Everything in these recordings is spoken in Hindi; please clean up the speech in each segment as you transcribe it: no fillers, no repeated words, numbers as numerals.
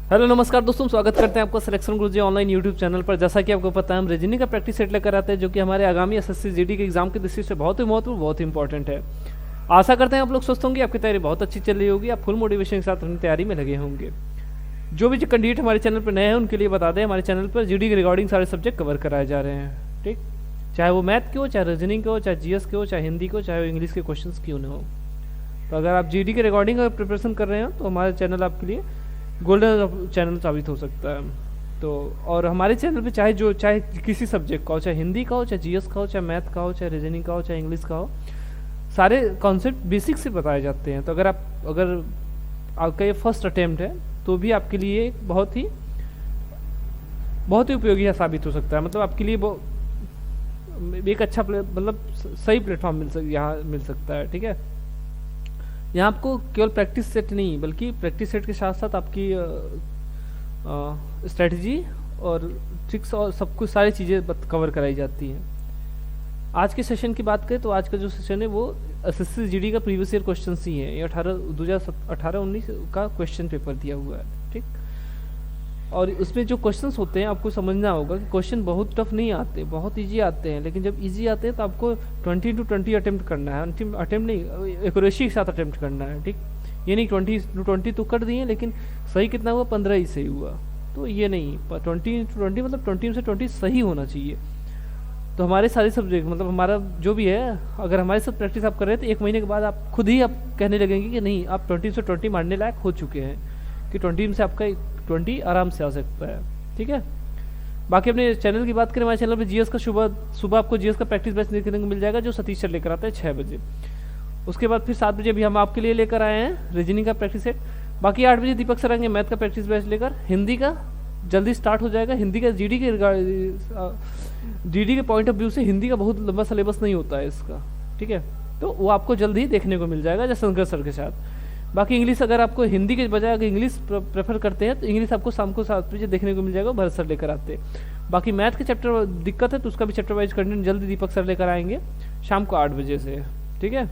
हेलो नमस्कार दोस्तों, स्वागत करते हैं आपका सिलेक्शन गुरुजी ऑनलाइन यूट्यूब चैनल पर। जैसा कि आपको पता है, हम रीजनिंग का प्रैक्टिस सेट लेकर आते हैं जो कि हमारे आगामी एसएससी जीडी के एग्जाम की दृष्टि से बहुत ही महत्वपूर्ण, बहुत ही इंपॉर्टेंट है। आशा करते हैं आप लोग स्वस्थ होंगे, आपकी तैयारी बहुत अच्छी चल रही होगी, आप फुल मोटिवेशन के साथ अपनी तैयारी में लगे होंगे। जो भी कैंडिडेट हमारे चैनल पर नए हैं उनके लिए बता दें, हमारे चैनल पर जीडी के रिगार्डिंग सारे सब्जेक्ट कवर कराए जा रहे हैं। ठीक, चाहे वो मैथ के हो, चाहे रीजनिंग के हो, चाहे जीएस के हो, चाहे हिंदी के हो, चाहे इंग्लिश के क्वेश्चन क्यों न हो। तो अगर आप जीडी के रिगार्डिंग अगर प्रिपरेशन कर रहे हैं तो हमारे चैनल आपके लिए गोल्डन चैनल साबित हो सकता है। तो और हमारे चैनल पे चाहे किसी सब्जेक्ट का हो, चाहे हिंदी का हो, चाहे जीएस का हो, चाहे मैथ का हो, चाहे रीजनिंग का हो, चाहे इंग्लिश का हो, सारे कॉन्सेप्ट बेसिक से बताए जाते हैं। तो अगर आपका ये फर्स्ट अटेम्प्ट है तो भी आपके लिए बहुत ही उपयोगी साबित हो सकता है। मतलब आपके लिए एक अच्छा मतलब सही प्लेटफॉर्म यहाँ मिल सकता है। ठीक है, यहाँ आपको केवल प्रैक्टिस सेट नहीं बल्कि प्रैक्टिस सेट के साथ साथ आपकी स्ट्रेटजी और ट्रिक्स और सब कुछ सारी चीज़ें कवर कराई जाती हैं। आज के सेशन की बात करें तो आज का जो सेशन है वो एसएससी जीडी का प्रीवियस ईयर क्वेश्चन ही है। ये 2018-19 का क्वेश्चन पेपर दिया हुआ है। ठीक, और उसमें जो क्वेश्चंस होते हैं आपको समझना होगा कि क्वेश्चन बहुत टफ नहीं आते, बहुत इजी आते हैं। लेकिन जब इजी आते हैं तो आपको 20 to 20 अटेम्प्ट करना है। अटेम्प्ट नहीं, एक्यूरेसी के साथ अटेम्प्ट करना है। ठीक, ये नहीं 20 to 20 तो कर दिए लेकिन सही कितना हुआ, 15 ही सही हुआ। तो ये नहीं, 20 to 20 मतलब 20 से 20 सही होना चाहिए। तो हमारे सारे सब्जेक्ट मतलब हमारा जो भी है, अगर हमारे साथ प्रैक्टिस आप कर रहे हैं तो 1 महीने के बाद आप खुद ही आप कहने लगेंगे कि नहीं, आप 20 से 20 मारने लायक हो चुके हैं, कि 20 से आपका 20 आराम से आ सकता है। ठीक है, बाकी अपने चैनल की बात करें, हमारे चैनल पे जीएस का सुबह आपको जीएस का प्रैक्टिस बैच देखने को मिल जाएगा जो सतीश सर लेकर आता है 6 बजे। उसके बाद फिर 7 बजे भी हम आपके लिए लेकर आए हैं रीजनिंग का प्रैक्टिस सेट। बाकी 8 बजे दीपक सर आएंगे मैथ का प्रैक्टिस बैच लेकर। हिंदी का जल्दी स्टार्ट हो जाएगा। हिंदी का जीडी के पॉइंट ऑफ व्यू से हिंदी का बहुत लंबा सिलेबस नहीं होता है इसका। ठीक है, तो वो आपको जल्दी ही देखने को मिल जाएगा जयशंकर सर के साथ। बाकी इंग्लिश, अगर आपको हिंदी के बजाय अगर इंग्लिश प्रेफर करते हैं तो इंग्लिश आपको शाम को 7 बजे देखने को मिल जाएगा, भरत सर लेकर आते हैं। बाकी मैथ के चैप्टर दिक्कत है तो उसका भी चैप्टर वाइज कंटेंट जल्दी दीपक सर लेकर आएंगे शाम को 8 बजे से। ठीक है,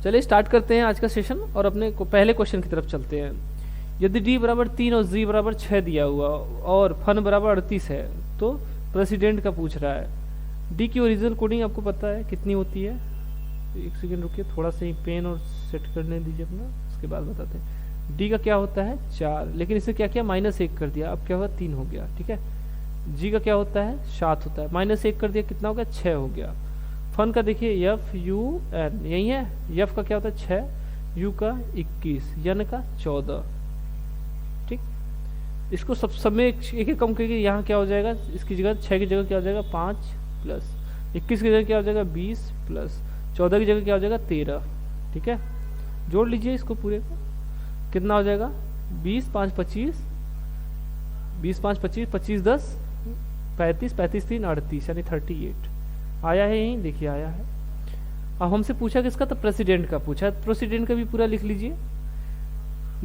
चलिए स्टार्ट करते हैं आज का सेशन और अपने पहले क्वेश्चन की तरफ चलते हैं। यदि डी बराबर 3 और जी बराबर 6 दिया हुआ और फन बराबर 38 है तो प्रेसिडेंट का पूछ रहा है। डी की ओरिजिनल कोडिंग आपको पता है कितनी होती है। एक सेकेंड रुकिए, थोड़ा सा ही पेन और सेट करने दीजिए अपना, उसके बाद बताते हैं। डी का क्या होता है 4, लेकिन इसे क्या किया -1 कर दिया, अब क्या हुआ 3 हो गया। ठीक है, जी का क्या होता है 7 होता है, -1 कर दिया कितना हो गया 6 हो गया। फन का देखिए FUN यही है, एफ का क्या होता है 6, यू का 21, यन का 14। ठीक, इसको सब में एक कम करके यहाँ क्या हो जाएगा, इसकी जगह 6 की जगह क्या हो जाएगा 5 प्लस 21 की जगह क्या हो जाएगा 20 प्लस 14 की जगह क्या हो जाएगा 13। ठीक है, जोड़ लीजिए इसको पूरे को, कितना हो जाएगा 20 5 25, 20 5 25, 25 10 35, 35 3 38 यानी 38 आया है। यहीं देखिए आया है। अब हमसे पूछा किसका, तो प्रेसिडेंट का पूछा। प्रेसिडेंट का भी पूरा लिख लीजिए।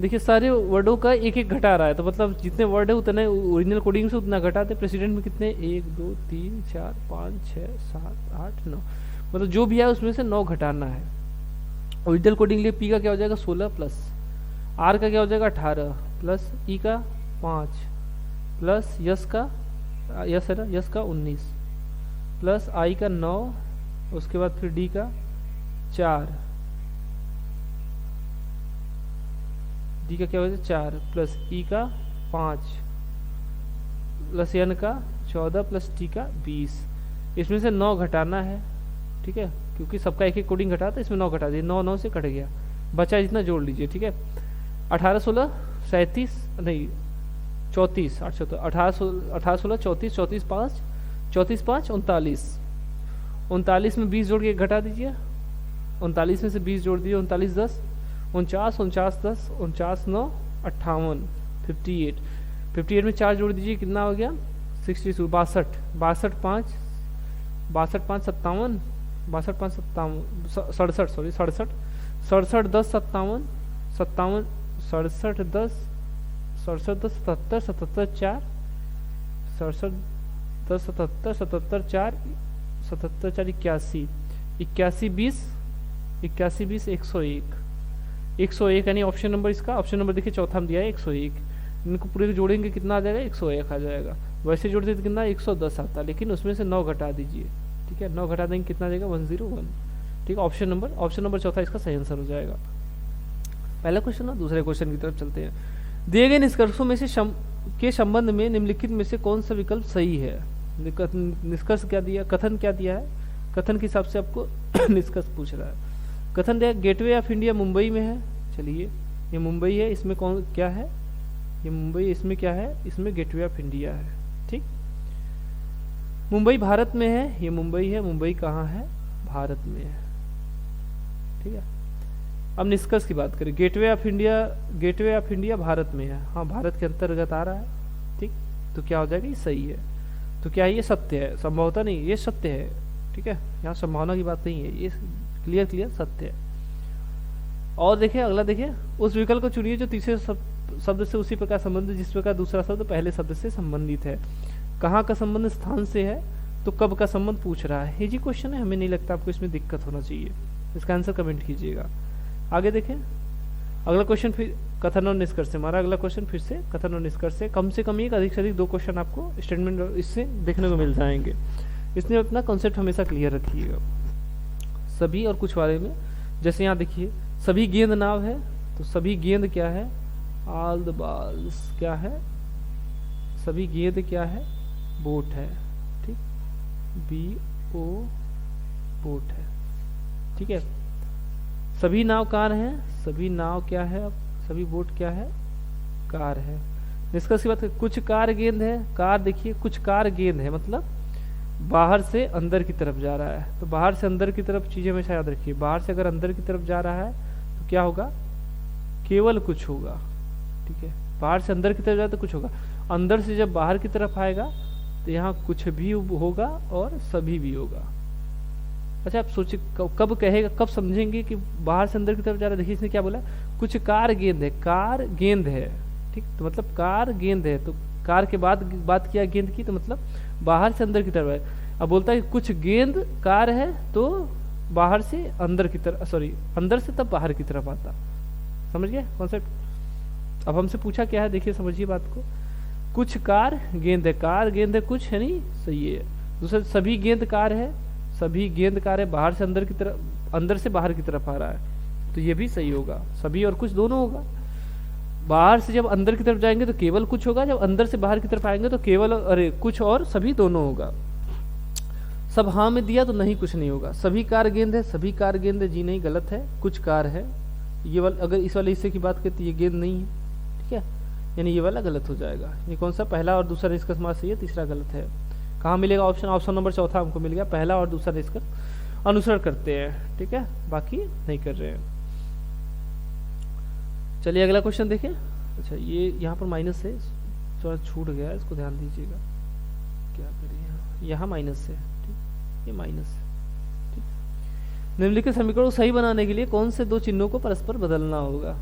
देखिए सारे वर्डों का एक एक घटा रहा है, तो मतलब जितने वर्ड है उतने ओरिजिनल कोडिंग से उतना घटाते। प्रेसिडेंट में कितने 1 2 3 4 5 6 7 8 9, मतलब जो भी है उसमें से 9 घटाना है। ओरिजिनल कोडिंग लिए पी का क्या हो जाएगा 16 प्लस आर का क्या हो जाएगा 18 प्लस ई का 5 प्लस यस है ना, यस का 19 प्लस आई का 9, उसके बाद फिर डी का 4, डी का क्या हो जाएगा 4 प्लस ई का 5 प्लस एन का 14 प्लस टी का 20। इसमें से 9 घटाना है। ठीक है, क्योंकि सबका एक एक कोडिंग घटा था, इसमें 9 घटा दिए, 9 9 से कट गया, बचा जितना जोड़ लीजिए। ठीक है, 18 16 37 नहीं 34 18 16 34 34 5 34 5 39, 39 में 20 जोड़ के घटा दीजिए, 39 में से 20 जोड़ दीजिए, 39 10 49 49 10 49 9 58 58, 58 में 4 जोड़ दीजिए, कितना हो गया 62 62 62 5 62 5 57 62 5 57 67 सॉरी 67 67 10 57 57 67 10 67 10 77 77 4 67 10 77 77 4 77 4 81 81 20 81 20 101 101 यानी ऑप्शन नंबर इसका, ऑप्शन नंबर देखिए चौथा में दिया है 101। इनको पूरे जोड़ेंगे कितना आ जाएगा, 101 आ जाएगा। वैसे जोड़ते तो कितना 110 आता, लेकिन उसमें से 9 घटा दीजिए, ठीक है, 9 घटा देंगे कितना आ जाएगा 101, ठीक है। ऑप्शन नंबर चौथा इसका सही आंसर हो जाएगा। पहला क्वेश्चन ना, दूसरे क्वेश्चन की तरफ चलते हैं। दिए गए निष्कर्षों में से के संबंध में निम्नलिखित में से कौन सा विकल्प सही है। निष्कर्ष क्या दिया, कथन क्या दिया है, कथन के हिसाब से आपको निष्कर्ष पूछ रहा है। कथन दिया गेटवे ऑफ इंडिया मुंबई में है, चलिए ये मुंबई है, इसमें कौन क्या है, ये मुंबई, इसमें क्या है, इसमें गेटवे ऑफ इंडिया है, ठीक। मुंबई भारत में है, ये मुंबई है, मुंबई कहाँ है, भारत में है, ठीक है। अब निष्कर्ष की बात करें, गेटवे ऑफ इंडिया भारत में है, हाँ भारत के अंतर्गत आ रहा है, ठीक। तो क्या हो जाएगा, ये सही है। तो क्या ये सत्य है, संभवतः नहीं, ये सत्य है, ठीक है, यहाँ संभावना की बात नहीं है, ये क्लियर सत्य है। और देखिए अगला, देखिए उस विकल्प को चुनिए जो तीसरे शब्द से उसी प्रकार संबंधित जिस प्रकार दूसरा शब्द पहले शब्द से संबंधित है। कहाँ का संबंध, स्थान से है, तो कब का संबंध पूछ रहा है। ये जी क्वेश्चन है, हमें नहीं लगता आपको इसमें दिक्कत होना चाहिए। इसका आंसर कमेंट कीजिएगा। आगे देखें अगला क्वेश्चन, फिर कथन और निष्कर्ष से हमारा अगला क्वेश्चन, फिर से कथन और निष्कर्ष से कम से कम एक, अधिक से अधिक 2 क्वेश्चन आपको स्टेटमेंट इससे देखने को मिल जाएंगे। इसलिए अपना कॉन्सेप्ट हमेशा क्लियर रखिएगा सभी और कुछ बारे में। जैसे यहाँ देखिए सभी गेंद नाव है, तो सभी गेंद क्या है, ऑल द बॉल्स क्या है, सभी गेंद क्या है, बोट है, ठीक, BO बोट है, ठीक है। सभी नाव कार है, सभी नाव क्या है, अब सभी बोट क्या है, कार है। निष्कर्ष की बात करें, कुछ कार गेंद है, कार देखिए कुछ कार गेंद है मतलब बाहर से अंदर की तरफ जा रहा है। तो बाहर से अंदर की तरफ चीजें हमेशा याद रखिए, बाहर से अगर अंदर की तरफ जा रहा है तो क्या होगा, केवल कुछ होगा, ठीक है। बाहर से अंदर की तरफ जाए तो कुछ होगा, अंदर से जब बाहर की तरफ आएगा तो यहाँ कुछ भी होगा और सभी भी होगा। अच्छा आप सोचिए कब कहेगा, कब समझेंगे कि बाहर से अंदर की तरफ जा रहा है। देखिए इसने क्या बोला, कुछ कार गेंद है, कार गेंद है, ठीक, तो मतलब कार गेंद है, तो कार के बाद बात किया गेंद की, तो मतलब बाहर से अंदर की तरफ है। अब बोलता है कुछ गेंद कार है, तो बाहर से अंदर की तरफ, सॉरी अंदर से तब बाहर की तरफ आता। समझ गए कॉन्सेप्ट। अब हमसे पूछा क्या है, देखिए समझिए बात को, कुछ कार गेंद है कुछ, है नहीं, सही है। दूसरा सभी गेंद कार है, सभी गेंद कार है, बाहर से अंदर की तरफ, अंदर से बाहर की तरफ आ रहा है, तो ये भी सही होगा, सभी और कुछ दोनों होगा। बाहर से जब अंदर की तरफ जाएंगे तो केवल कुछ होगा, जब अंदर से बाहर की तरफ आएंगे तो केवल, अरे कुछ और सभी दोनों होगा। सब हाँ में दिया तो नहीं, कुछ नहीं होगा। सभी कार गेंद है, सभी कार गेंद है, जी नहीं, गलत है, कुछ कार है। ये वाला अगर इस वाले हिस्से की बात करें तो ये गेंद नहीं है, ठीक है, यानी ये वाला गलत हो जाएगा। ये कौन सा, पहला और दूसरा निष्कर्ष हमारा सही है, तीसरा गलत है। कहाँ मिलेगा ऑप्शन नंबर चौथा हमको मिल गया, पहला और दूसरा निष्कर्ष अनुसरण करते हैं, ठीक है, बाकी नहीं कर रहे हैं। चलिए अगला क्वेश्चन देखें। अच्छा ये यहाँ पर माइनस है, थोड़ा छूट गया है, इसको ध्यान दीजिएगा। क्या करिए, यहाँ माइनस है, ठीक, ये माइनस है, ठीक। निम्नलिखित समीकरण को सही बनाने के लिए कौन से 2 चिन्हों को परस्पर बदलना होगा।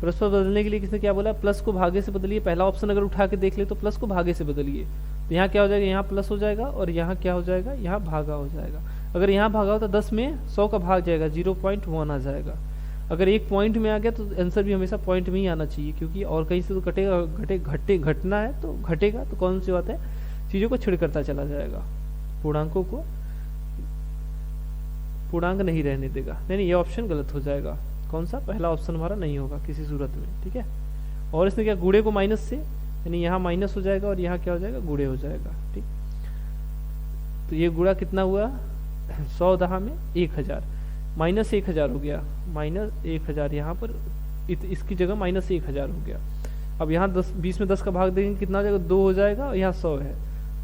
परस्पर बदलने के लिए किसने क्या बोला, प्लस को भागे से बदलिए। पहला ऑप्शन अगर उठा के देख ले तो प्लस को भागे से बदलिए, तो यहाँ क्या हो जाएगा, यहाँ प्लस हो जाएगा, और यहाँ क्या हो जाएगा, यहाँ भागा हो जाएगा। अगर यहाँ भागा हो तो 10 में 100 का भाग जाएगा, 0.1 आ जाएगा। अगर एक पॉइंट में आ गया तो आंसर भी हमेशा पॉइंट में ही आना चाहिए, क्योंकि और कहीं से तो घटना है तो घटेगा, तो कौन सी बात है, चीज़ों को छिड़ करता चला जाएगा, पूर्णांकों को पूर्णांक नहीं रहने देगा। नहीं, ये ऑप्शन गलत हो जाएगा। कौन सा, पहला ऑप्शन हमारा नहीं होगा किसी सूरत में, ठीक है। और इसने क्या, गुणे को माइनस से, यानी यहाँ माइनस हो जाएगा और यहाँ क्या हो जाएगा, गुणे हो जाएगा, ठीक। तो ये गुणा कितना हुआ, 100 दहा में 1000, माइनस 1000 हो गया, माइनस 1000 यहाँ पर इसकी जगह माइनस 1000 हो गया। अब यहाँ 20 में 10 का भाग देंगे कितना हो जाएगा, 2 हो जाएगा, और यहाँ 100 है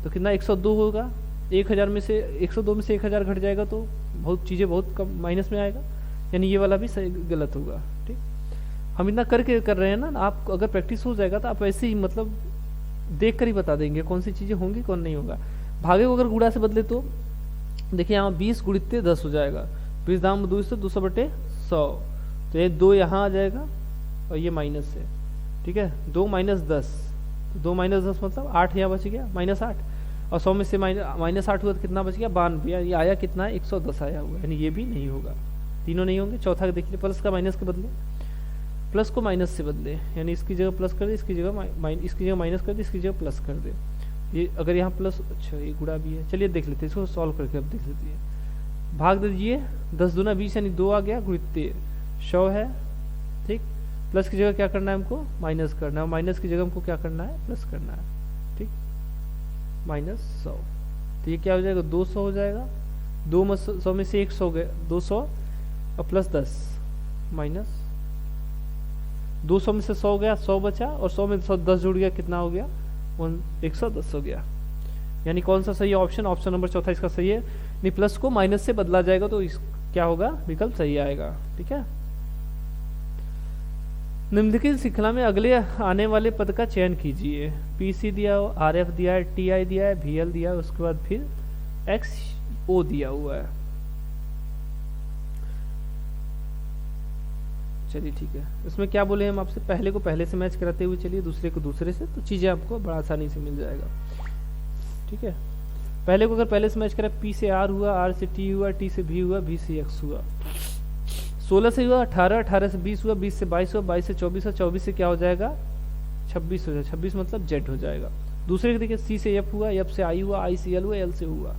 तो कितना 102 होगा। 1000 में से 102 में से 1000 घट जाएगा तो बहुत चीज़ें बहुत कम माइनस में आएगा, यानी ये वाला भी सही गलत होगा, ठीक। हम इतना करके कर रहे हैं ना, आप अगर प्रैक्टिस हो जाएगा तो आप ऐसे ही मतलब देख कर ही बता देंगे कौन सी चीज़ें होंगी कौन नहीं होगा। भागे को अगर गुणा से बदले तो देखिए यहाँ 20 गुणित 10 हो जाएगा, 20 दाम 200 तो ये 2 यहाँ आ जाएगा और ये माइनस है, ठीक है। 2 - 10, 2 - 10 मतलब 8 यहाँ बच गया, -8, और 100 में से -8 हुआ तो कितना बच गया, 92। ये आया कितना है, 110 आया हुआ, यानी ये भी नहीं होगा, तीनों नहीं होंगे। चौथा देख लीजिए, प्लस का माइनस के बदले, प्लस को माइनस से बदले, यानी इसकी जगह प्लस कर दे, इसकी जगह इसकी जगह माइनस कर दे, इसकी जगह प्लस कर दे। ये अगर यहाँ प्लस, अच्छा ये गुणा भी है, चलिए देख लेते हैं इसको सॉल्व करके, अब देख लेते हैं। भाग दे दीजिए, 10 दूना 20 यानी 2 आ गया, गुणित 100 है, ठीक। प्लस की जगह क्या करना है हमको, माइनस करना है, माइनस की जगह हमको क्या करना है, प्लस करना है, ठीक। -100, तो ये क्या हो जाएगा, 200 हो जाएगा। 200 में से 100 गया, 200 और प्लस 10 माइनस 200 में से 100 गया, 100 बचा, और 100 में 10 जुड़ गया, कितना हो गया, 110 हो गया। यानी कौन सा सही है ऑप्शन, ऑप्शन नंबर चौथा इसका सही है। नहीं, प्लस को माइनस से बदला जाएगा तो इस क्या होगा, विकल्प सही आएगा, ठीक है। निम्नलिखित श्रृंखला में अगले आने वाले पद का चयन कीजिए। पीसी दिया हो, आरएफ दिया है, टीआई दिया है, वीएल दिया है, उसके बाद फिर एक्सओ दिया हुआ है। चलिए ठीक है, इसमें क्या बोले हम आपसे, पहले को पहले से मैच कराते हुए चलिए, दूसरे को दूसरे से, तो चीज़ें आपको बड़ा आसानी से मिल जाएगा, ठीक है। पहले को अगर पहले से मैच करा, पी से आर हुआ, आर से टी हुआ, टी से भी हुआ, भी से एक्स हुआ, 16 से हुआ 18, 18 से 20 हुआ, 20 से 22 हुआ, 22 से 24 हुआ, 24 से क्या हो जाएगा, 26 हो जाएगा, 26 मतलब जेड हो जाएगा। दूसरे के देखिए, सी से एफ हुआ, एफ से आई हुआ, आई से एल हुआ, एल से हुआ।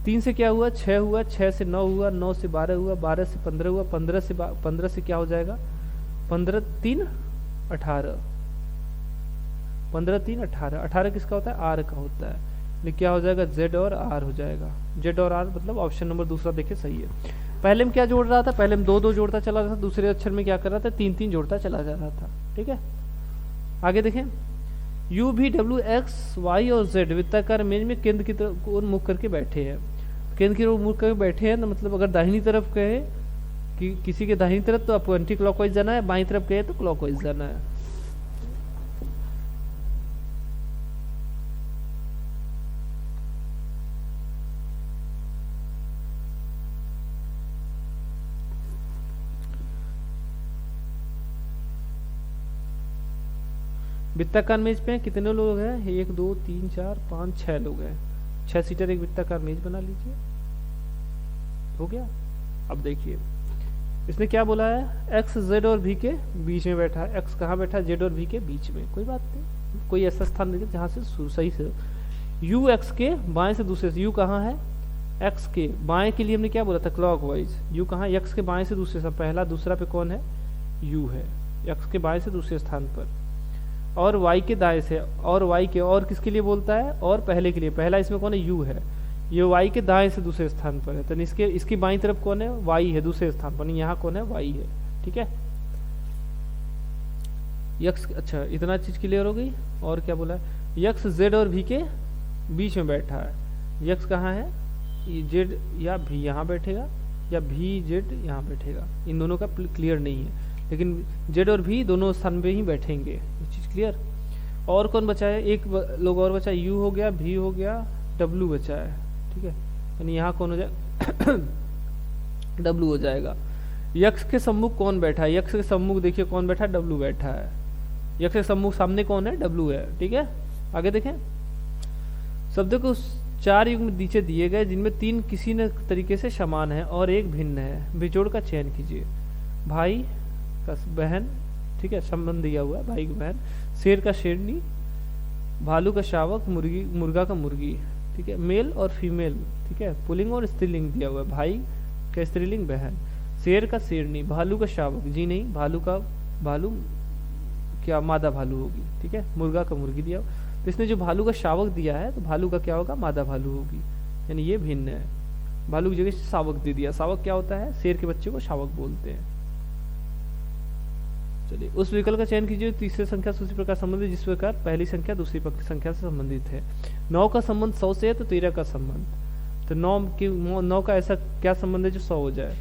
3 से क्या हुआ, 6 हुआ, 6 से 9 हुआ, 9 से 12 हुआ, 12 से 15 हुआ, 15 से क्या हो जाएगा, 15 3 18, 15 3 18, 18 किसका होता है, आर का होता है। ये क्या हो जाएगा, जेड और आर हो जाएगा। जेड और आर मतलब ऑप्शन नंबर दूसरा देखिए सही है। पहले में क्या जोड़ रहा था, पहले में 2 2 जोड़ता चला रहा था, दूसरे अक्षर में क्या कर रहा था, 3 3 जोड़ता चला जा रहा था, ठीक है। आगे देखें, यू भी डब्ल्यू एक्स वाई और जेड वृत्ताकार मेज में केंद्र की तरफ ओर मुख करके बैठे हैं। केंद्र की ओर मुख करके बैठे हैं, तो मतलब अगर दाहिनी तरफ कहे कि किसी के दाहिनी तरफ तो आपको एंटी क्लॉकवाइज जाना है, बाईं तरफ कहे तो क्लॉकवाइज जाना है। वृत्ताकार मेज पे कितने लोग हैं, 1 2 3 4 5 6 लोग हैं। 6 सीटर एक वृत्ताकार मेज बना लीजिए, हो गया। अब देखिए इसने क्या बोला है, एक्स जेड और भी के बीच में बैठा है। एक्स कहाँ बैठा है, जेड और भी के बीच में, कोई बात नहीं, कोई ऐसा स्थान देखिए जहाँ से सही से यू एक्स के बाएं से दूसरे से, यू कहाँ है, एक्स के बाएं के लिए हमने क्या बोला था, क्लॉकवाइज। यू कहाँ, एक्स के बाएं से दूसरे से, पहला दूसरा पे कौन है, यू है, एक्स के बाएं से दूसरे स्थान पर। और वाई के दाएं से, और वाई के, और किसके लिए बोलता है, और पहले के लिए, पहला इसमें कौन है, यू है, ये वाई के दाएं से दूसरे स्थान पर है, तो इसकी बाईं तरफ कौन है, वाई है दूसरे स्थान पर, यहाँ कौन है, वाई है, ठीक है। यक्स, अच्छा इतना चीज क्लियर हो गई। और क्या बोला है, यक्स जेड और भी के बीच में बैठा है। यक्स कहाँ है, जेड या भी यहाँ बैठेगा, या भी जेड यहाँ बैठेगा, इन दोनों का क्लियर नहीं है, लेकिन जेड और भी दोनों स्थान पे ही बैठेंगे, ये चीज क्लियर। और कौन बचा है, एक लोग और बचा है, यू हो गया, भी हो गया, डब्लू बचा है, ठीक है, यानी यहाँ कौन हो जाए डब्लू हो जाएगा। यक्स के सम्मुख कौन बैठा है, यक्स के सम्मुख देखिए कौन बैठा है, डब्लू बैठा है। यक्स के सम्मुख सामने कौन है, डब्लू है, ठीक है। आगे देखें, शब्द को 4 युग्म नीचे दिए गए जिनमें 3 किसी न तरीके से समान है और एक भिन्न है, बिजोड़ का चयन कीजिए। भाई का बहन, ठीक है, संबंध दिया हुआ है, भाई की बहन, शेर का शेरनी, भालू का शावक, मुर्गी मुर्गा का मुर्गी, ठीक है, मेल और फीमेल, ठीक है, पुल्लिंग और स्त्रीलिंग दिया हुआ है, भाई का स्त्रीलिंग बहन, शेर का शेरनी, भालू का शावक, जी नहीं, भालू का भालू क्या मादा भालू होगी, ठीक है, मुर्गा का मुर्गी दिया। तो इसने जो भालू का शावक दिया है, तो भालू का क्या होगा, मादा भालू होगी, यानी ये भिन्न है। भालू की जगह शावक दे दिया। शावक क्या होता है, शेर के बच्चे को शावक बोलते हैं। चलिए, उस विकल्प का चयन कीजिए तीसरी संख्या से उसी प्रकार संबंधित जिस प्रकार पहली संख्या दूसरी संख्या से संबंधित है। 9 का संबंध 100 से है, तो 13 का संबंध, तो 9 का ऐसा क्या संबंध है जो 100 हो जाए।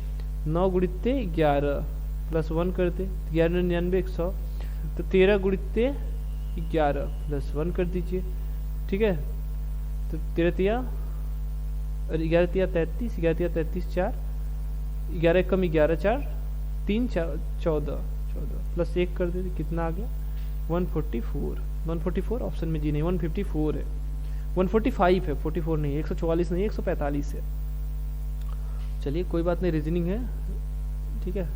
9 गुणित 11 प्लस 1 करते, 11 99 100, तो 13 गुणित 11 प्लस 1 कर दीजिए, ठीक है, तो 13 और 11 33, 11 33 4, 11 कम 11 4 3 14 प्लस 1 कर दीजिए, कितना आ गया 144। 144 ऑप्शन में जी नहीं, 154 है, 145 है, 44 नहीं, 144 नहीं, 145 है। चलिए कोई बात नहीं, रीजनिंग है, ठीक है।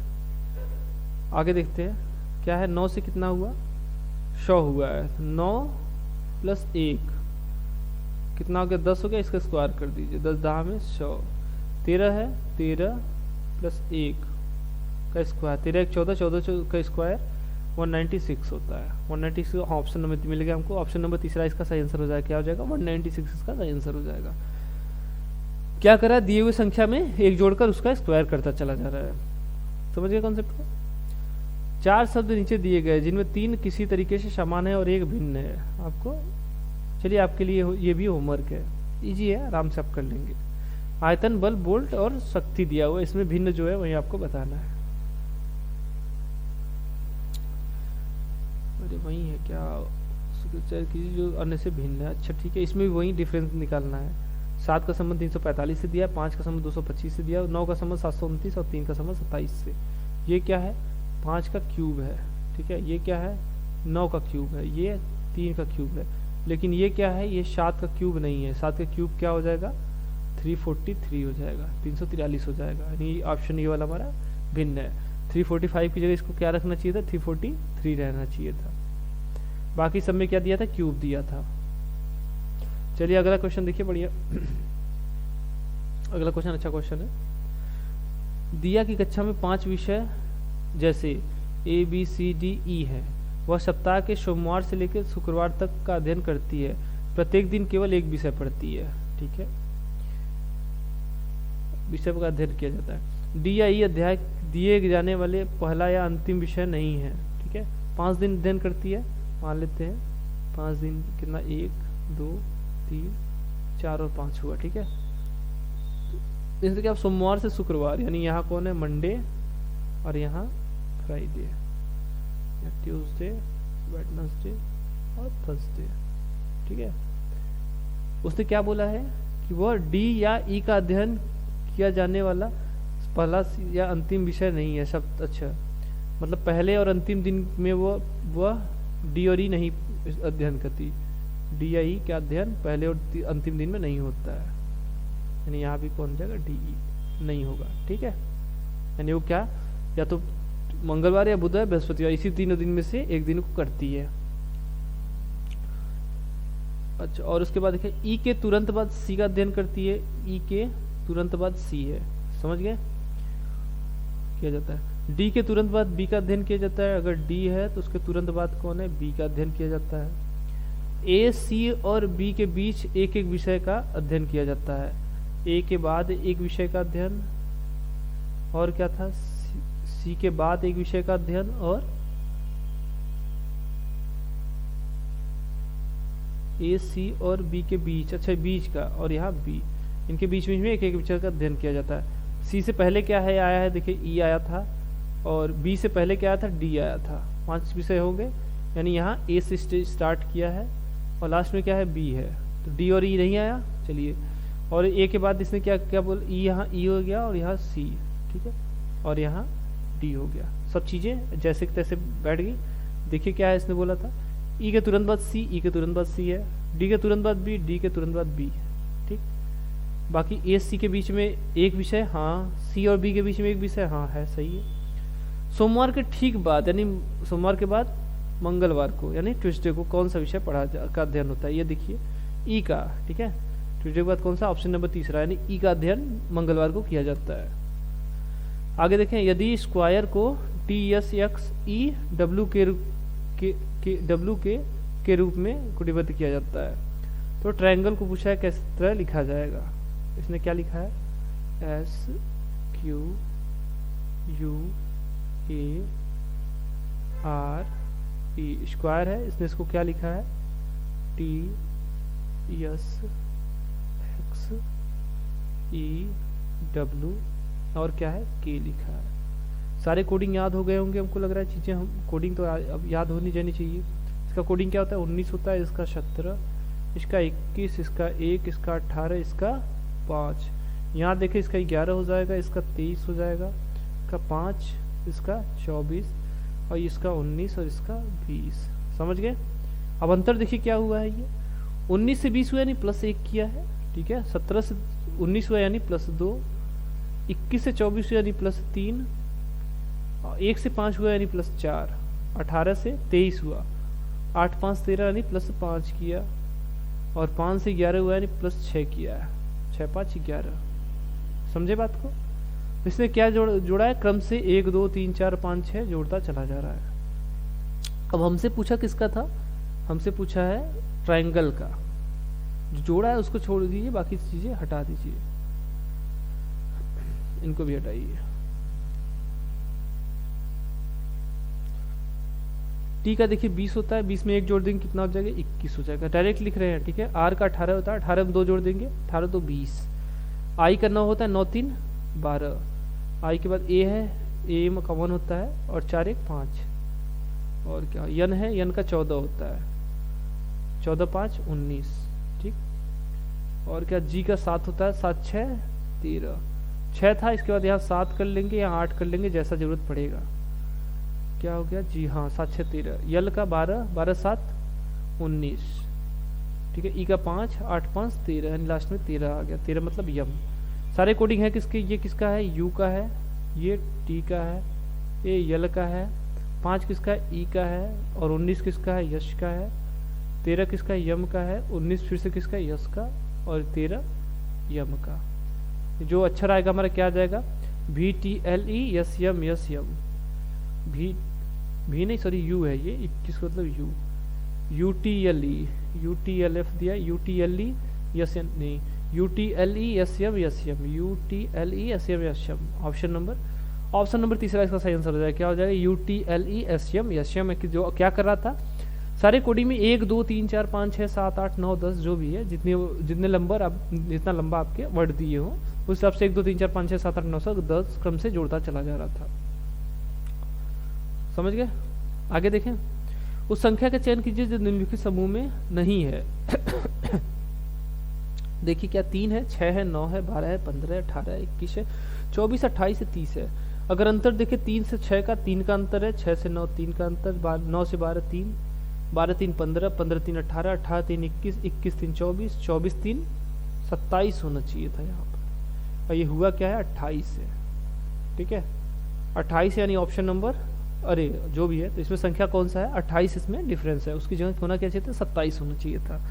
आगे देखते हैं क्या है, 9 से कितना हुआ, 100 हुआ है। 9 प्लस 1 कितना हो गया, 10 हो गया, इसका स्क्वायर कर दीजिए, 10 10 में 100। 13 है, 13 प्लस 1 का स्क्वायर, 13 1 14, 14 का स्क्वायर 196 होता है। 196 ऑप्शन नंबर मिल गया हमको। ऑप्शन नंबर तीसरा इसका सही आंसर हो जाएगा, क्या हो जाएगा, 196 इसका सही आंसर हो जाएगा। क्या करा, दिए हुए संख्या में एक जोड़कर उसका स्क्वायर करता चला जा रहा है। समझ गए कॉन्सेप्ट को। 4 शब्द नीचे दिए गए जिनमें 3 किसी तरीके से समान है और 1 भिन्न है। आपको चलिए आपके लिए ये भी होमवर्क है, इजी है, आराम से आप कर लेंगे। आयतन, बल, बोल्ट और शक्ति दिया हुआ, इसमें भिन्न जो है वही आपको बताना है। अरे वही है क्या, किसी जो अन्य से भिन्न है। अच्छा ठीक है, इसमें भी वही डिफरेंस निकालना है। 7 का संबंध 345 से दिया, 5 का संबंध 225 से दिया, 9 का संबंध 729 और 3 का संबंध 27 से। ये क्या है, 5 का क्यूब है, ठीक है। ये क्या है, 9 का क्यूब है, ये 3 का क्यूब है। लेकिन ये क्या है, ये 7 का क्यूब नहीं है। 7 का क्यूब क्या हो जाएगा, 343 हो जाएगा, 343 हो जाएगा। यानी ऑप्शन ये वाला हमारा भिन्न है। 345 की जगह इसको क्या रखना चाहिए था, 343 रहना चाहिए था। बाकी सब में क्या दिया था, क्यूब दिया था। चलिए अगला क्वेश्चन देखिए, बढ़िया अगला क्वेश्चन अच्छा क्वेश्चन है। दिया की कक्षा में 5 विषय जैसे ABCDE है। वह सप्ताह के सोमवार से लेकर शुक्रवार तक का अध्ययन करती है। प्रत्येक दिन केवल एक विषय पढ़ती है, ठीक है। विषय का अध्ययन किया जाता है। D या E अध्याय दिए जाने वाले पहला या अंतिम विषय नहीं है, ठीक है। 5 दिन अध्ययन करती है, मान लेते हैं 5 दिन कितना, 1 2 3 4 और 5 हुआ, ठीक है। जैसे कि आप सोमवार से शुक्रवार, यानी यहाँ कौन है, मंडे और यहाँ फ्राइडे, ट्यूसडे, वेडनेसडे और थर्सडे, ठीक है। उसने क्या बोला है कि वह डी या ई का अध्ययन किया जाने वाला पहला या अंतिम विषय नहीं है सब। अच्छा, मतलब पहले और अंतिम दिन में वह डी और ई नहीं अध्ययन करती। डी या ई का अध्ययन पहले और अंतिम दिन में नहीं होता है, यानी यहाँ भी कौन जाएगा, डी ई नहीं होगा, ठीक है। यानी वो क्या, या तो मंगलवार या बुधवार, बृहस्पतिवार, इसी तीनों दिन में से एक दिन को करती है। अच्छा, और उसके बाद देखिए ई के तुरंत बाद सी का अध्ययन करती है। ई के तुरंत बाद सी है, समझ गए, किया जाता है। डी के तुरंत बाद बी का अध्ययन किया जाता है। अगर डी है तो उसके तुरंत बाद कौन है, बी का अध्ययन किया जाता है। ए, सी और बी के बीच एक एक विषय का अध्ययन किया जाता है। ए के बाद एक विषय का अध्ययन, और क्या था, सी के बाद एक विषय का अध्ययन, और ए, सी और बी के बीच, अच्छा बीच का, और यहाँ बी, इनके बीच में एक एक विषय का अध्ययन किया जाता है। सी से पहले क्या है, आया है, देखिए ई आया था, और बी से पहले क्या आया था, डी आया था। 5 विषय हो गए, यानी यहाँ ए से स्टार्ट किया है और लास्ट में क्या है, बी है, तो डी और ई नहीं आया। चलिए, और ए के बाद इसने क्या क्या बोल, ई, यहाँ ई हो गया और यहाँ सी, ठीक है, और यहाँ डी हो गया। सब चीज़ें जैसे तैसे बैठ गई। देखिए क्या है, इसने बोला था ई के तुरंत बाद सी, ई के तुरंत बाद सी है, डी के तुरंत बाद बी, डी के तुरंत बाद बी, ठीक। बाकी ए सी के बीच में एक विषय, हाँ, सी और बी के बीच में एक विषय, हाँ है, सही है। सोमवार के ठीक बाद, यानी सोमवार के बाद मंगलवार को, यानी ट्यूसडे को कौन सा विषय पढ़ा का अध्ययन होता है, ये देखिए ई का, ठीक है। ट्यूसडे के बाद कौन सा, ऑप्शन नंबर तीसरा, यानी ई का अध्ययन मंगलवार को किया जाता है। आगे देखें, यदि स्क्वायर को T S x E W के रूप में कुटिबद्ध किया जाता है, तो ट्रायंगल को पूछा है किस तरह लिखा जाएगा। इसने क्या लिखा है, S Q U A R E, square है, इसने इसको क्या लिखा है, T S x E W और क्या है, के लिखा है। सारे कोडिंग याद हो गए होंगे, हमको लग रहा है चीज़ें, हम कोडिंग तो अब याद होनी जानी चाहिए। इसका कोडिंग क्या होता है, 19 होता है, इसका 17, इसका 21, इसका 1, इसका 18, इसका 5। यहाँ देखिए इसका 11 हो जाएगा, इसका 23 हो जाएगा, इसका 5, इसका 24 और इसका 19 और इसका 20। समझ गए। अब अंतर देखिए क्या हुआ है, ये 19 से 20 हुआ यानी +1 किया है, ठीक है। 17 से 19 हुआ यानी +2, 21 से 24 हुआ यानी +3, 1 से 5 हुआ यानी +4, 18 से 23 हुआ, 8 5 13 यानी +5 किया, और 5 से 11 हुआ यानी +6 किया, 6 5 11। समझे बात को? इसने क्या जोड़ा है? क्रम से 1 2 3 4 5 6 जोड़ता चला जा रहा है। अब हमसे पूछा किसका था? हमसे पूछा है ट्रायंगल का। जो जोड़ा है उसको छोड़ दीजिए, बाकी चीजें हटा दीजिए, इनको भी हटाइए। टी का देखिए 20 होता है, 20 में 1 जोड़ देंगे कितना हो जाएगा? 21 हो जाएगा। डायरेक्ट लिख रहे हैं, ठीक है। आर का 18 होता है, 18 में 2 जोड़ देंगे, 18 तो 20। आई का 9 होता है, 9 3 12। आई के बाद ए है, ए में का 1 होता है, और 4 1 5। और क्या यन है? यन का 14 होता है, 14 5 19, ठीक। और क्या जी का 7 होता है, 7 6 13। 6 था, इसके बाद यहाँ 7 कर लेंगे या 8 कर लेंगे, जैसा जरूरत पड़ेगा। क्या हो गया जी? हाँ 7 6 13। यल का 12, 12 7 19, ठीक है। ई का 5, 8 5 13, यानी लास्ट में 13 आ गया। 13 मतलब यम। सारे कोडिंग है किसके? ये किसका है? यू का है, ये टी का है, ये यल का है, 5 किसका है? ई का है, और 19 किसका है? यश का है। 13 किसका है? यम का है। 19 फिर से किसका है? यश का, और 13 यम का। जो अक्षर आएगा हमारा क्या आ जाएगा? VTLE यस यम यस यम। भी नहीं, सॉरी यू है ये, 21 मतलब यू। UTLE, UTLF दिया, UTLE यस यम नहीं, UTLE यस यम यस यम, UTLE यस यम यस यम। ऑप्शन नंबर तीसरा इसका सही आंसर हो जाएगा। क्या हो जाएगा? UTLE यस यम यस यम। जो क्या कर रहा था, सारे कोडिंग में 1 2 3 4 5 6 7 8 9 10 जो भी है, जितने नंबर आप, जितना लंबा आपके वर्ड दिए हो, उस हिसाब से 1 2 3 4 5 6 7 8 9 10 क्रम से जोड़ता चला जा रहा था। समझ गए? आगे देखें। उस संख्या का चयन कीजिए जो निम्नलिखित समूह में नहीं है। देखिए क्या 3 है, 6 है, 9 है, 12 है, 15 है, 18 है, 21 है, 24 28 से 30 है। अगर अंतर देखें 3 से 6 का 3 का अंतर है, 6 से 9 3 का अंतर, 9 से 12 3, 12 3 15, 15 3 18, 18 3 21, 21 3 24, 24 3 27 होना चाहिए था यहाँ पर, और ये हुआ क्या है? 28 है, ठीक है। 28 यानी ऑप्शन नंबर, अरे जो भी है, तो इसमें संख्या कौन सा है? 28 इसमें डिफरेंस है, उसकी जगह होना क्या चाहिए था? 27 होना चाहिए था।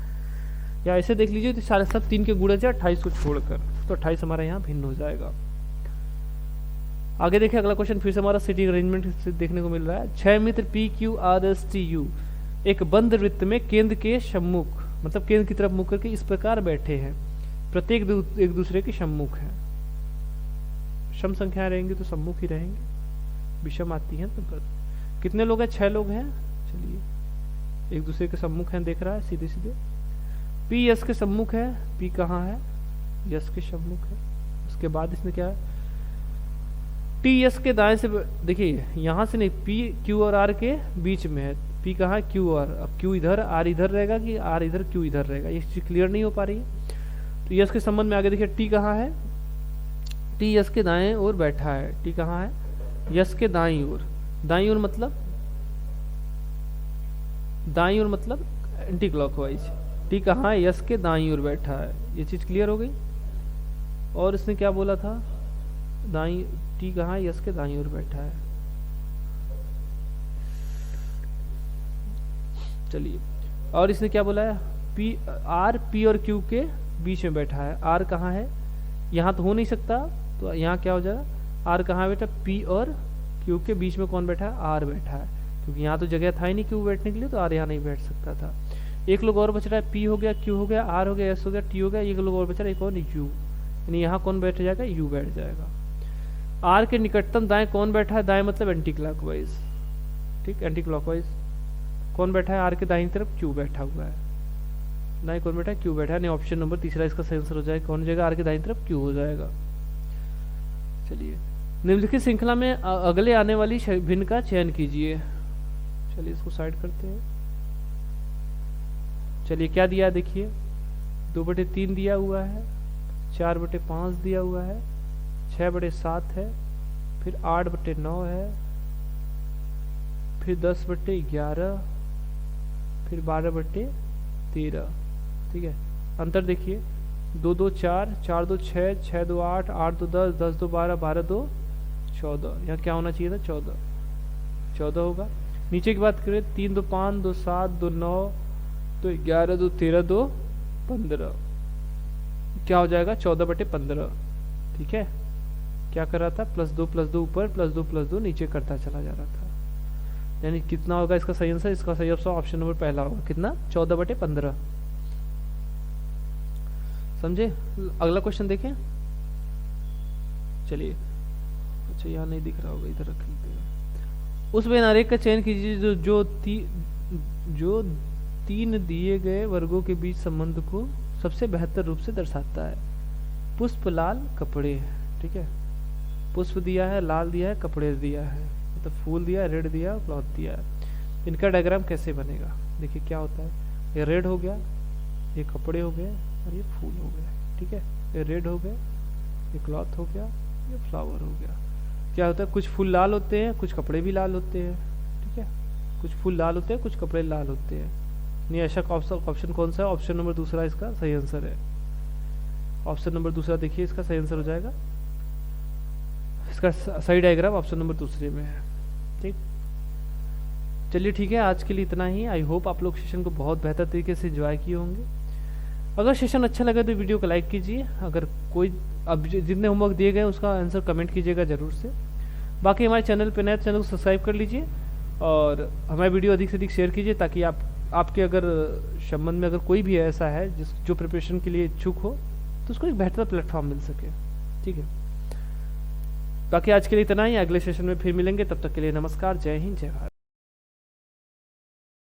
या ऐसे देख लीजिए तो सारे सब 3 के गुणे जाए 28 को छोड़कर, तो 28 हमारा यहाँ भिन्न हो जाएगा। आगे देखें अगला क्वेश्चन, फिर से हमारा सिटिंग अरेंजमेंट देखने को मिल रहा है। 6 मित्र PQRSTU एक बंद वृत्त में केंद्र के सम्मुख, मतलब केंद्र की तरफ मुख करके इस प्रकार बैठे हैं, प्रत्येक एक दूसरे के सम्मुख है। सम संख्याएं रहेंगी तो सम्मुख ही रहेंगे, विषम आती हैं तो कितने लोग हैं? 6 लोग हैं। चलिए एक दूसरे के सम्मुख हैं, देख रहा है सीधे सीधे। P यस के सम्मुख है, P कहाँ है? यस के सम्मुख है। उसके बाद इसमें क्या है? T यस के दाएं से, देखिए यहाँ से नहीं, P Q और R के बीच में है। P कहाँ है? Q R। अब Q इधर, R इधर रहेगा कि R इधर, Q इधर रहेगा, ये चीज क्लियर नहीं हो पा रही है। तो यस के संबंध में आगे देखिए T कहाँ है? T यस के दाएं ओर बैठा है। T कहाँ है? यस के दाईं ओर। दाईं ओर मतलब, दाईं ओर मतलब एंटी क्लॉकवाइज। टी कहाँ है? यस के दाईं ओर बैठा है। ये चीज क्लियर हो गई। और इसने क्या बोला था? दाईं, टी कहाँ है? यस के दाईं ओर बैठा है। चलिए, और इसने क्या बोला है? पी, आर पी और क्यू के बीच में बैठा है। आर कहाँ है? यहाँ तो हो नहीं सकता, तो यहाँ क्या हो जाएगा? आर कहाँ बेटा? पी और क्यू के बीच में कौन बैठा है? आर बैठा है, क्योंकि यहाँ तो जगह था ही नहीं क्यू बैठने के लिए, तो आर यहाँ नहीं बैठ सकता था। एक लोग और बच रहा है, पी हो गया, क्यू हो गया, आर हो गया, एस हो गया, टी हो गया, एक लोग और बच रहा है, एक और यू, यानी यहाँ कौन बैठ जाएगा? यू बैठ जाएगा। आर के निकटतम दाएं कौन बैठा है? दाएं मतलब एंटी क्लॉकवाइज, ठीक, एंटी क्लॉकवाइज। कौन बैठा है? आर के दाईं तरफ क्यू बैठा हुआ है। दाएं कौन बैठा है? क्यू बैठा है, नहीं ऑप्शन नंबर तीसरा इसका सही आंसर हो जाएगा। कौन हो जाएगा? आर के दाईं तरफ क्यू हो जाएगा। चलिए, निम्नलिखित श्रृंखला में अगले आने वाली भिन्न का चयन कीजिए। चलिए इसको साइड करते हैं। चलिए क्या दिया है देखिए, 2/3 दिया हुआ है, 4/5 दिया हुआ है, 6/7 है, फिर 8/9 है, फिर 10/11, फिर 12/13। ठीक है, अंतर देखिए, 2 2 4, 4 2 6, 6 2 8, 8 2 10, 10 2 12, 12 2 14, यहाँ क्या होना चाहिए था 14, 14 होगा। नीचे की बात करें 3 2 5 2 7 2 9 2 11 2 13 2 15, क्या हो जाएगा 14/15। ठीक है, क्या कर रहा था +2 ऊपर +2 नीचे करता चला जा रहा था, यानी कितना होगा इसका सही आंसर? इसका सही आंसर ऑप्शन नंबर पहला होगा, कितना 14/15। समझे? अगला क्वेश्चन देखें, चलिए। अच्छा यहाँ नहीं दिख रहा होगा, इधर रख लेते हैं। उस आरेख का चयन कीजिए जो तीन दिए गए वर्गों के बीच संबंध को सबसे बेहतर रूप से दर्शाता है। पुष्प, लाल, कपड़े। ठीक है, पुष्प दिया है, लाल दिया है, कपड़े दिया है, मतलब फूल दिया है, रेड दिया है, क्लॉथ दिया है। इनका डायग्राम कैसे बनेगा? देखिए क्या होता है, ये रेड हो गया, ये कपड़े हो गए और ये फूल हो गए। ठीक है, ये रेड हो गए, ये क्लॉथ हो गया, ये फ्लावर हो गया। क्या होता है, कुछ फूल लाल होते हैं, कुछ कपड़े भी लाल होते हैं। ठीक है, कुछ फूल लाल होते हैं, कुछ कपड़े लाल होते हैं। नहीं, ऐसा ऑप्शन कौन सा है? ऑप्शन नंबर दूसरा इसका सही आंसर है। ऑप्शन नंबर दूसरा देखिए, इसका सही आंसर हो जाएगा। इसका सही डायग्राम ऑप्शन नंबर दूसरे में है। ठीक, चलिए ठीक है, आज के लिए इतना ही। आई होप आप लोग सेशन को बहुत बेहतर तरीके से एंजॉय किए होंगे। अगर सेशन अच्छा लगा तो वीडियो को लाइक कीजिए। अगर कोई अब जितने होमवर्क दिए गए उसका आंसर कमेंट कीजिएगा ज़रूर से। बाकी हमारे चैनल पे नए, चैनल को सब्सक्राइब कर लीजिए और हमारे वीडियो अधिक से अधिक शेयर कीजिए, ताकि आपके अगर संबंध में अगर कोई भी ऐसा है जो प्रिपरेशन के लिए इच्छुक हो तो उसको एक बेहतर प्लेटफॉर्म मिल सके। ठीक है, बाकी आज के लिए इतना ही। अगले सेशन में फिर मिलेंगे, तब तक के लिए नमस्कार, जय हिंद, जय भारत।